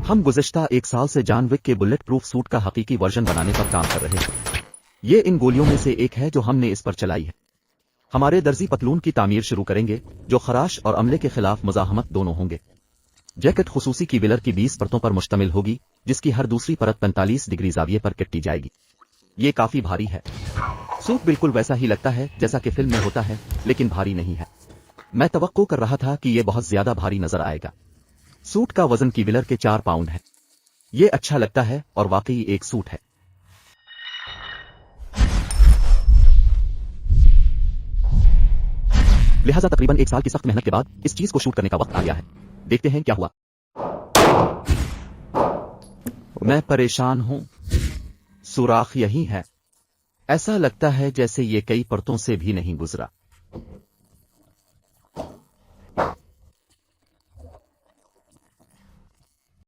हम गुज़िश्ता 1 साल से जॉन विक के बुलेट प्रूफ सूट का हकीकी वर्जन बनाने पर काम कर रहे हैं। ये इन गोलियों में से एक है जो हमने इस पर चलाई है। हमारे दर्जी पतलून की तामीर शुरू करेंगे, जो खराश और अमले के खिलाफ मुजाहमत दोनों होंगे। जैकेट खुसूसी की विलर की 20 परतों पर मुश्तमिल होगी, जिसकी हर दूसरी परत 45 डिग्री ज़ाविये पर कटी जाएगी। ये काफी भारी है। सूट बिल्कुल वैसा ही लगता है जैसा कि फिल्म में होता है, लेकिन भारी नहीं है। मैं तवक्को कर रहा था कि ये बहुत ज्यादा भारी नजर आएगा। सूट का वजन की विलर के 4 पाउंड है। ये अच्छा लगता है और वाकई एक सूट है। लिहाजा तकरीबन 1 साल की सख्त मेहनत के बाद इस चीज को शूट करने का वक्त आ गया है। देखते हैं क्या हुआ। मैं परेशान हूं। सुराख यही है। ऐसा लगता है जैसे ये कई परतों से भी नहीं गुजरा।